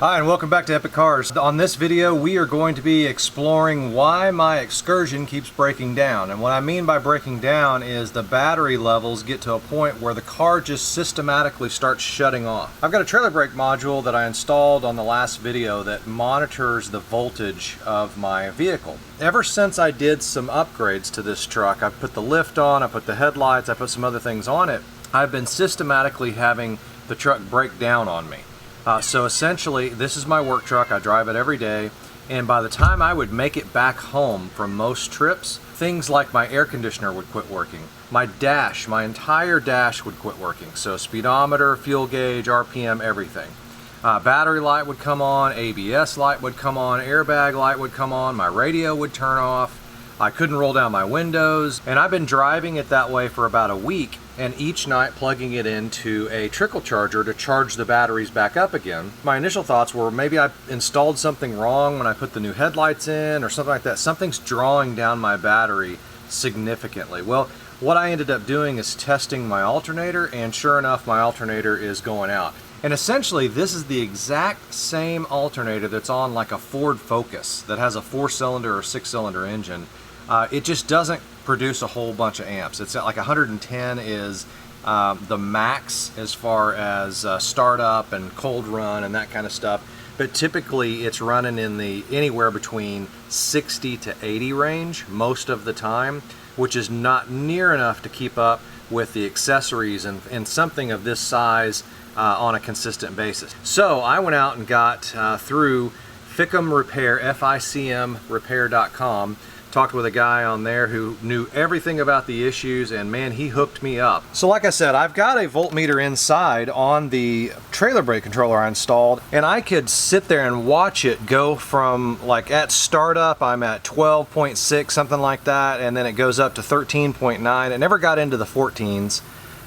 Hi and welcome back to Epic Cars. On this video we are going to be exploring why my Excursion keeps breaking down. And what I mean by breaking down is the battery levels get to a point where the car just systematically starts shutting off. I've got a trailer brake module that I installed on the last video that monitors the voltage of my vehicle. Ever since I did some upgrades to this truck, I put the lift on, I put the headlights, I put some other things on it, I've been systematically having the truck break down on me. So essentially, this is my work truck. I drive it every day, and by the time I would make it back home from most trips, things like my air conditioner would quit working. My dash, my entire dash would quit working. So speedometer, fuel gauge, RPM, everything. Battery light would come on, ABS light would come on, airbag light would come on, my radio would turn off. I couldn't roll down my windows, and I've been driving it that way for about a week, and each night plugging it into a trickle charger to charge the batteries back up again. My initial thoughts were maybe I installed something wrong when I put the new headlights in or something like that. Something's drawing down my battery significantly. Well, what I ended up doing is testing my alternator, and sure enough, my alternator is going out. And essentially, this is the exact same alternator that's on like a Ford Focus that has a 4-cylinder or 6-cylinder engine. It just doesn't produce a whole bunch of amps. It's like 110 is the max as far as startup and cold run and that kind of stuff. But typically it's running in the anywhere between 60 to 80 range most of the time, which is not near enough to keep up with the accessories and something of this size on a consistent basis. So I went out and got through Ficum Repair, FICMrepair.com. Talked with a guy on there who knew everything about the issues, and man, he hooked me up. So like I said, I've got a voltmeter inside on the trailer brake controller I installed, and I could sit there and watch it go from, like, at startup I'm at 12.6, something like that, and then it goes up to 13.9. It never got into the 14s.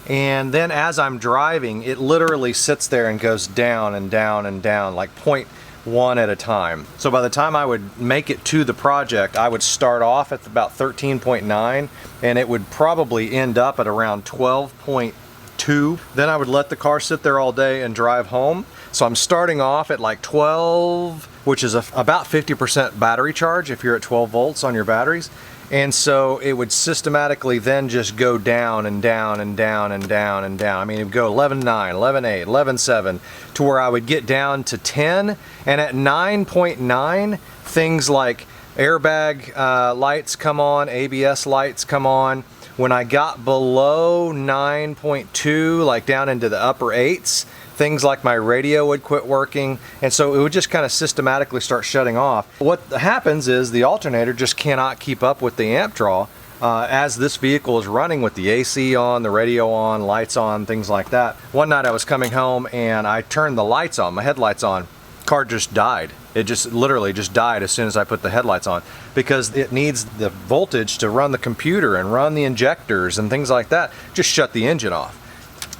And then as I'm driving, it literally sits there and goes down and down and down, like 0.1 at a time. So by the time I would make it to the project, I would start off at about 13.9, and it would probably end up at around 12.2. Then I would let the car sit there all day and drive home. So I'm starting off at like 12, which is about 50% battery charge if you're at 12 volts on your batteries. And so it would systematically then just go down and down and down and down and down. I mean, it would go 11.9, 11.8, 11.7 to where I would get down to 10. And at 9.9, things like airbag lights come on, ABS lights come on. When I got below 9.2, like down into the upper 8s, things like my radio would quit working, and so it would just kind of systematically start shutting off. What happens is the alternator just cannot keep up with the amp draw as this vehicle is running with the AC on, the radio on, lights on, things like that. One night I was coming home and I turned the lights on, my headlights on. Car just died. It just literally just died as soon as I put the headlights on, because it needs the voltage to run the computer and run the injectors and things like that. Just shut the engine off.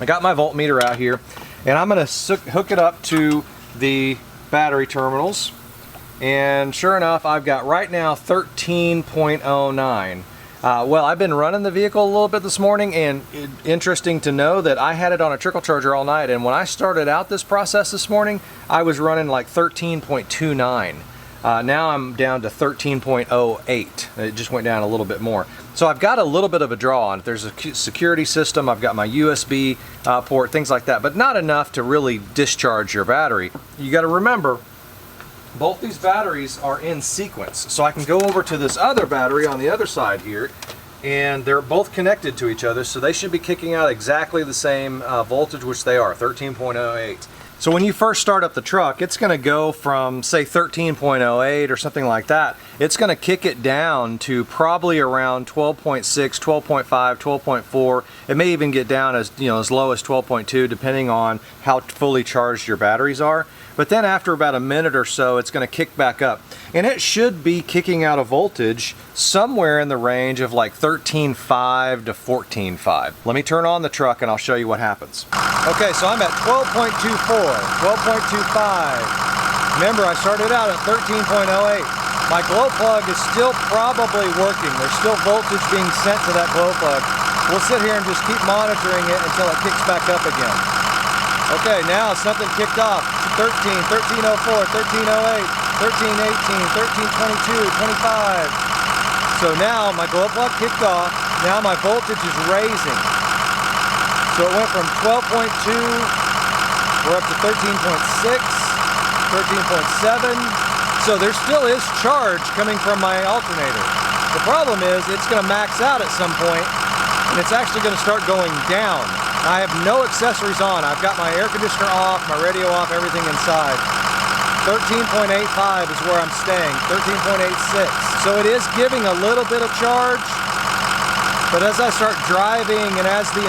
I got my voltmeter out here, and I'm going to hook it up to the battery terminals, and sure enough, I've got right now 13.09. Well, I've been running the vehicle a little bit this morning, and interesting to know that I had it on a trickle charger all night, and when I started out this process this morning, I was running like 13.29. Now I'm down to 13.08. It just went down a little bit more. So I've got a little bit of a draw on it. There's a security system, I've got my USB port, things like that, but not enough to really discharge your battery. You got to remember, both these batteries are in sequence. So I can go over to this other battery on the other side here, and they're both connected to each other, so they should be kicking out exactly the same voltage, which they are, 13.08. So when you first start up the truck, it's going to go from, say, 13.08 or something like that. It's going to kick it down to probably around 12.6, 12.5, 12.4. It may even get down as, as low as 12.2, depending on how fully charged your batteries are. But then after about a minute or so, it's going to kick back up. And it should be kicking out a voltage somewhere in the range of like 13.5 to 14.5. Let me turn on the truck and I'll show you what happens. Okay, so I'm at 12.24, 12.25. Remember, I started out at 13.08. My glow plug is still probably working. There's still voltage being sent to that glow plug. We'll sit here and just keep monitoring it until it kicks back up again. Okay, now something kicked off. 1304, 1308, 1318, 1322, 25. So now my glow plug kicked off. Now my voltage is raising. So it went from 12.2, we're up to 13.6, 13.7. So there still is charge coming from my alternator. The problem is it's going to max out at some point, and it's actually going to start going down. I have no accessories on. I've got my air conditioner off, my radio off, everything inside. 13.85 is where I'm staying, 13.86. So it is giving a little bit of charge, but as I start driving and as the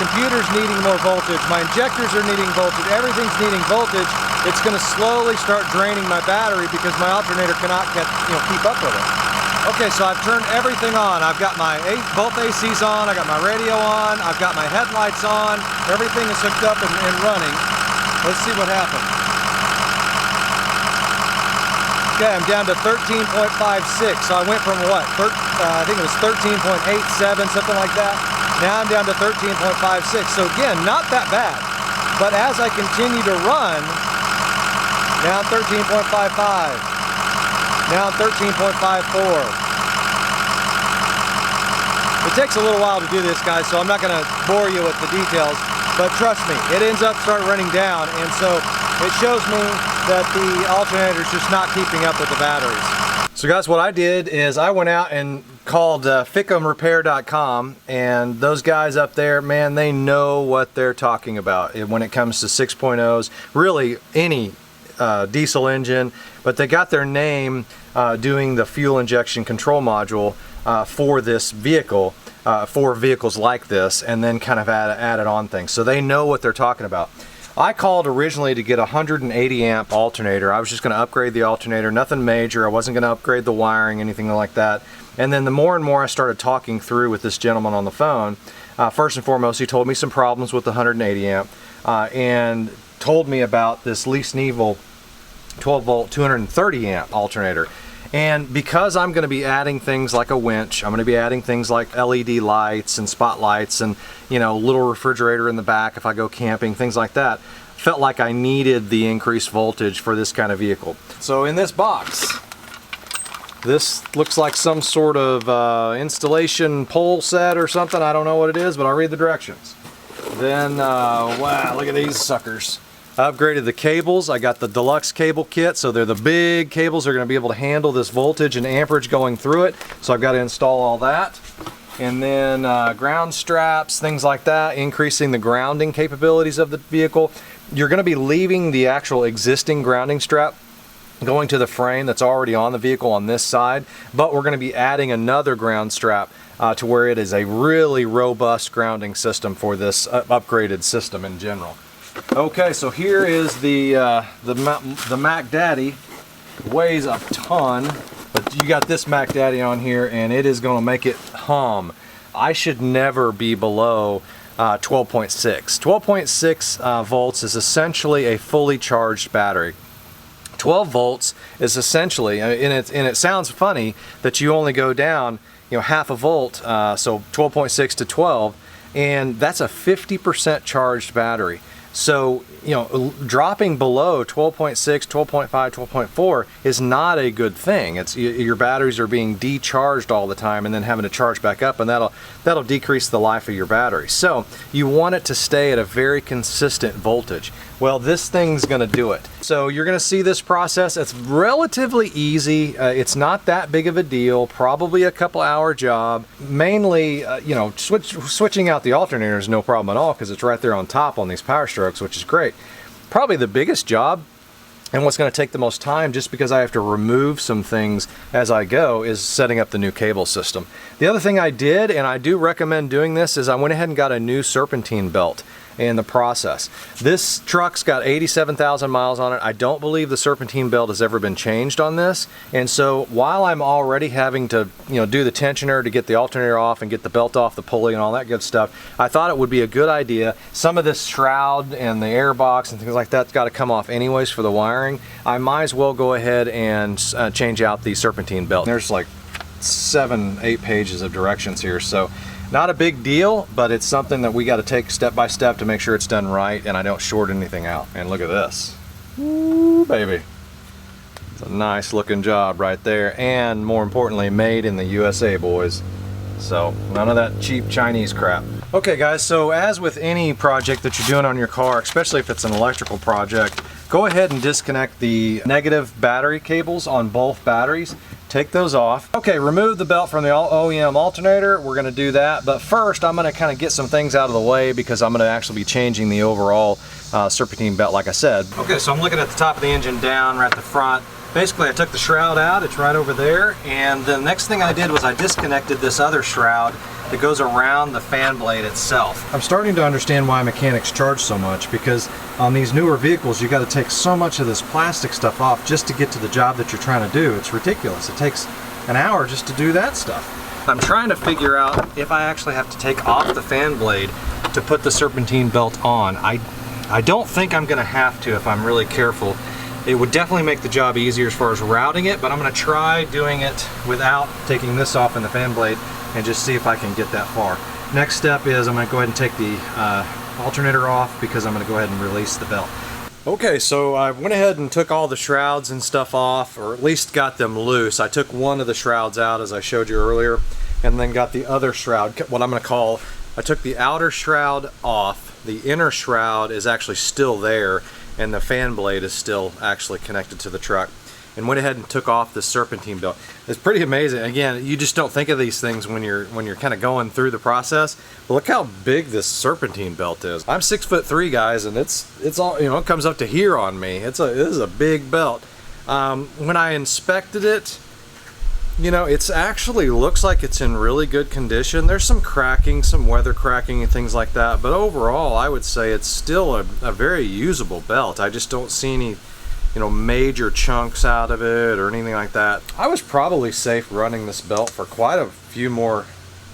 computer's needing more voltage, my injectors are needing voltage, everything's needing voltage, it's going to slowly start draining my battery because my alternator cannot keep up with it. Okay, so I've turned everything on. I've got my both ACs on, I got my radio on, I've got my headlights on, everything is hooked up and running. Let's see what happens. Okay, I'm down to 13.56, so I went from what, I think it was 13.87, something like that. Now I'm down to 13.56, so again, not that bad. But as I continue to run, now I'm 13.55. Now I'm 13.54. It takes a little while to do this, guys, so I'm not going to bore you with the details, but trust me, it ends up starting running down, and so it shows me that the alternator is just not keeping up with the batteries. So guys, what I did is I went out and called ficumrepair.com, and those guys up there, man, they know what they're talking about when it comes to 6.0s, really any diesel engine, but they got their name doing the fuel injection control module for this vehicle, for vehicles like this, and then kind of added on things. So they know what they're talking about. I called originally to get a 180 amp alternator. I was just going to upgrade the alternator, nothing major. I wasn't going to upgrade the wiring, anything like that. And then the more and more I started talking through with this gentleman on the phone, first and foremost, he told me some problems with the 180 amp and told me about this Leece Neville 12 volt 230 amp alternator. And because I'm going to be adding things like a winch, I'm going to be adding things like LED lights and spotlights and, you know, little refrigerator in the back if I go camping, things like that, felt like I needed the increased voltage for this kind of vehicle. So in this box, this looks like some sort of installation pole set or something. I don't know what it is, but I'll read the directions. Then, wow, look at these suckers. I upgraded the cables. I got the deluxe cable kit, so they're the big cables. They're going to be able to handle this voltage and amperage going through it. So I've got to install all that. And then ground straps, things like that, increasing the grounding capabilities of the vehicle. You're going to be leaving the actual existing grounding strap going to the frame that's already on the vehicle on this side, but we're going to be adding another ground strap to where it is a really robust grounding system for this upgraded system in general. Okay, so here is the Mac Daddy. It weighs a ton, but you got this Mac Daddy on here and it is going to make it hum. I should never be below 12.6. 12.6 volts is essentially a fully charged battery. 12 volts is essentially, and it sounds funny that you only go down, you know, half a volt, so 12.6 to 12, and that's a 50% charged battery. So, you know, dropping below 12.6, 12.5, 12.4 is not a good thing. It's your batteries are being decharged all the time and then having to charge back up, and that'll decrease the life of your battery. So you want it to stay at a very consistent voltage. Well, this thing's going to do it. So you're going to see this process. It's relatively easy. It's not that big of a deal. Probably a couple hour job. Mainly, you know, switching out the alternator is no problem at all because it's right there on top on these power strokes, which is great. Probably the biggest job and what's going to take the most time, just because I have to remove some things as I go, is setting up the new cable system. The other thing I did, and I do recommend doing this, is I went ahead and got a new Serpentine belt in the process. This truck's got 87,000 miles on it. I don't believe the Serpentine belt has ever been changed on this, and so while I'm already having to, you know, do the tensioner to get the alternator off and get the belt off the pulley and all that good stuff, I thought it would be a good idea. Some of this shroud and the air box and things like that's got to come off anyways for the wiring. I might as well go ahead and change out the Serpentine belt. There's like 7-8 pages of directions here, so not a big deal, but it's something that we got to take step by step to make sure it's done right and I don't short anything out. And look at this. Ooh, baby. It's a nice looking job right there, and more importantly, made in the USA, boys. So none of that cheap Chinese crap. Okay guys, so as with any project that you're doing on your car, especially if it's an electrical project, go ahead and disconnect the negative battery cables on both batteries. Take those off. Okay, remove the belt from the OEM alternator. We're gonna do that, but first I'm gonna kind of get some things out of the way because I'm gonna actually be changing the overall serpentine belt, like I said. Okay, so I'm looking at the top of the engine down, right at the front. Basically, I took the shroud out, it's right over there, and the next thing I did was I disconnected this other shroud that goes around the fan blade itself. I'm starting to understand why mechanics charge so much, because on these newer vehicles you got to take so much of this plastic stuff off just to get to the job that you're trying to do. It's ridiculous. It takes an hour just to do that stuff. I'm trying to figure out if I actually have to take off the fan blade to put the serpentine belt on. I don't think I'm going to have to if I'm really careful. It would definitely make the job easier as far as routing it, but I'm going to try doing it without taking this off in the fan blade and just see if I can get that far. Next step is I'm going to go ahead and take the alternator off because I'm going to go ahead and release the belt. Okay, so I went ahead and took all the shrouds and stuff off, or at least got them loose. I took one of the shrouds out as I showed you earlier, and then got the other shroud, what I'm going to call, I took the outer shroud off. The inner shroud is actually still there, and the fan blade is still actually connected to the truck, and went ahead and took off the serpentine belt. It's pretty amazing. Again, you just don't think of these things when you're kind of going through the process. But look how big this serpentine belt is. I'm 6'3", guys, and it's all, you know, it comes up to here on me. It is a big belt. When I inspected it, you know, it's actually looks like it's in really good condition. There's some cracking, some weather cracking and things like that, but overall I would say it's still a very usable belt. I just don't see any, you know, major chunks out of it or anything like that. I was probably safe running this belt for quite a few more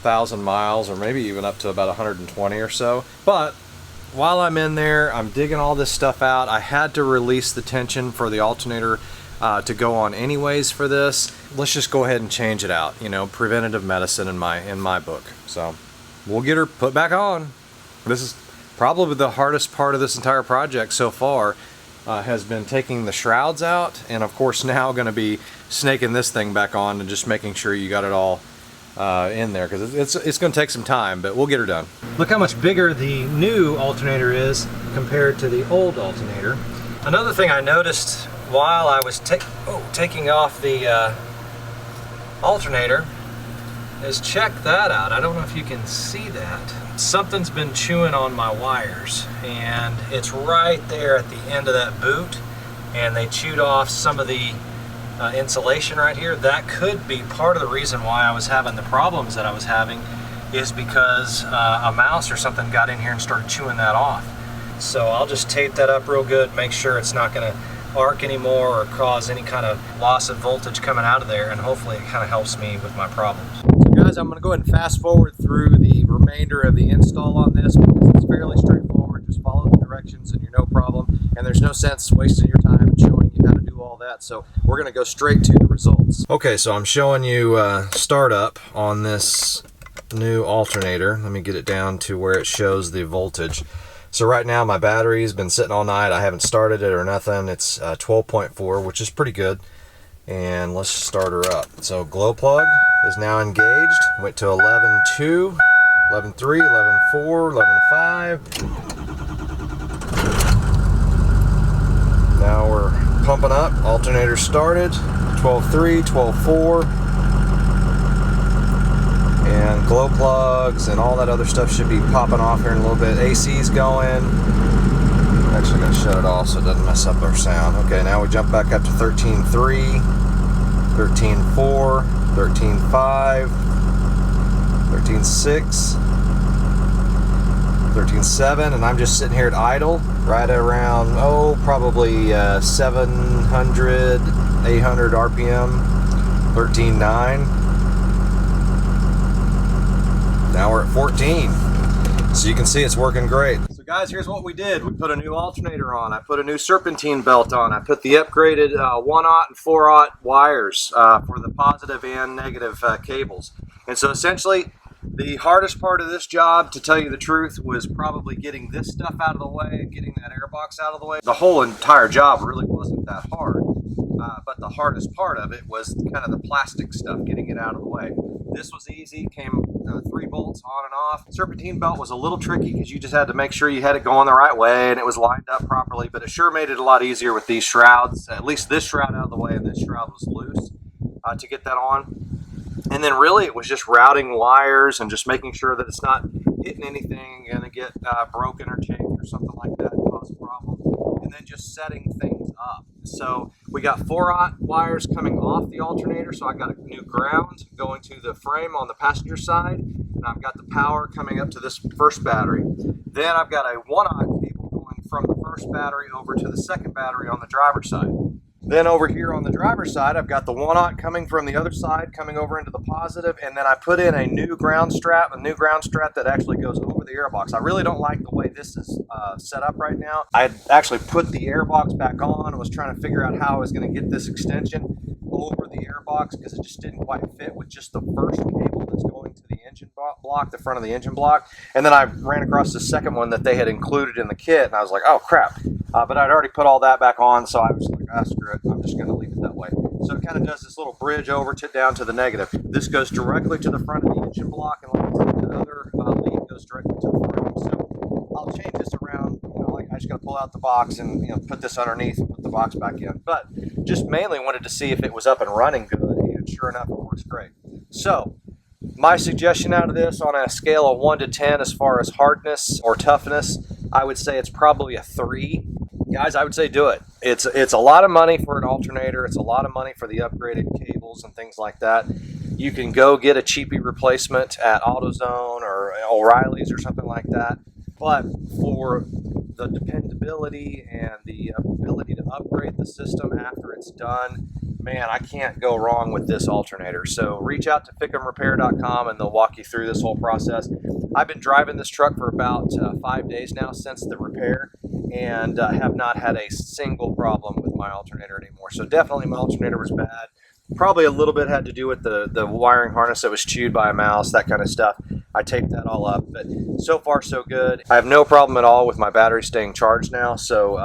1,000 miles, or maybe even up to about 120 or so. But while I'm in there, I'm digging all this stuff out. I had to release the tension for the alternator to go on anyways for this. Let's just go ahead and change it out. You know, preventative medicine in my book. So we'll get her put back on. This is probably the hardest part of this entire project so far, has been taking the shrouds out, and of course now going to be snaking this thing back on and just making sure you got it all in there, because it's going to take some time, but we'll get her done. Look how much bigger the new alternator is compared to the old alternator. Another thing I noticed while I was taking off the alternator is, check that out. I don't know if you can see that. Something's been chewing on my wires, and it's right there at the end of that boot, and they chewed off some of the insulation right here. That could be part of the reason why I was having the problems that I was having, is because a mouse or something got in here and started chewing that off. So I'll just tape that up real good, make sure it's not going to arc anymore or cause any kind of loss of voltage coming out of there, and hopefully it kind of helps me with my problems. So guys, I'm going to go ahead and fast forward through the remainder of the install on this, because it's fairly straightforward. Just follow the directions and you're no problem, and there's no sense wasting your time and showing you how to do all that. So we're going to go straight to the results. Okay, so I'm showing you startup on this new alternator. Let me get it down to where it shows the voltage. So right now my battery's been sitting all night. I haven't started it or nothing. It's 12.4, which is pretty good. And let's start her up. So glow plug is now engaged. Went to 11.2, 11.3, 11.4, 11.5. Now we're pumping up. Alternator started. 12.3, 12.4. And glow plugs and all that other stuff should be popping off here in a little bit. AC's going. I'm actually going to shut it off so it doesn't mess up our sound. Okay, now we jump back up to 13.3, 13.4, 13.5, 13.6, 13.7, and I'm just sitting here at idle right around, probably 700, 800 RPM, 13.9. Now we're at 14, so you can see it's working great. So guys, here's what we did. We put a new alternator on. I put a new serpentine belt on. I put the upgraded 1/0 and 4/0 wires for the positive and negative cables. And so essentially, The hardest part of this job, to tell you the truth, was probably getting this stuff out of the way and getting that airbox out of the way. The whole entire job really wasn't that hard, but the hardest part of it was kind of the plastic stuff, getting it out of the way. This was easy, came 3 bolts on and off. Serpentine belt was a little tricky because you just had to make sure you had it going the right way and it was lined up properly, but it sure made it a lot easier with these shrouds. At least this shroud out of the way and this shroud was loose to get that on. And then really it was just routing wires and just making sure that it's not hitting anything, going to get broken or chafed or something like that and cause a problem. And then just setting things up. So we got 4/0 wires coming off the alternator, so I got a new ground going to the frame on the passenger side, and I've got the power coming up to this first battery. Then I've got a 1/0 cable going from the first battery over to the second battery on the driver's side. Then over here on the driver's side, I've got the 1/0 coming from the other side, coming over into the positive, and then I put in a new ground strap that actually goes over the airbox. I really don't like the way this is set up right now. I had actually put the airbox back on and was trying to figure out how I was going to get this extension over the airbox because it just didn't quite fit with just the first cable that's going to the engine block, the front of the engine block. And then I ran across the second one that they had included in the kit, and I was like, oh crap. But I'd already put all that back on, so I was like, ah, screw it, I'm just going to leave it that way. So it kind of does this little bridge over to down to the negative. This goes directly to the front of the engine block, and like I said, the other lead goes directly to the front. So I'll change this around, like I just got to pull out the box and put this underneath and put the box back in. But just mainly wanted to see if it was up and running good, and sure enough, it works great. So my suggestion out of this on a scale of 1 to 10 as far as hardness or toughness, I would say it's probably a 3. Guys, I would say do it. It's a lot of money for an alternator. It's a lot of money for the upgraded cables and things like that. You can go get a cheapy replacement at AutoZone or O'Reilly's or something like that. But for the dependability and the ability to upgrade the system after it's done, man, I can't go wrong with this alternator. So reach out to fickhamrepair.com and they'll walk you through this whole process. I've been driving this truck for about 5 days now since the repair, and have not had a single problem with my alternator anymore. So definitely my alternator was bad. Probably a little bit had to do with the wiring harness that was chewed by a mouse, that kind of stuff. I taped that all up, but so far so good. I have no problem at all with my battery staying charged now, so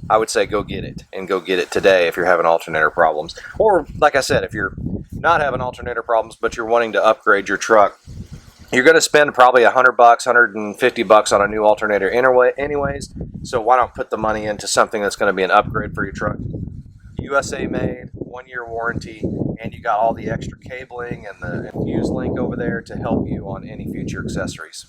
I would say go get it, and go get it today if you're having alternator problems. Or like I said, if you're not having alternator problems but you're wanting to upgrade your truck, you're going to spend probably $100, $150 on a new alternator anyways, so why not put the money into something that's going to be an upgrade for your truck? USA made, 1-year warranty, and you got all the extra cabling and the fuse link over there to help you on any future accessories.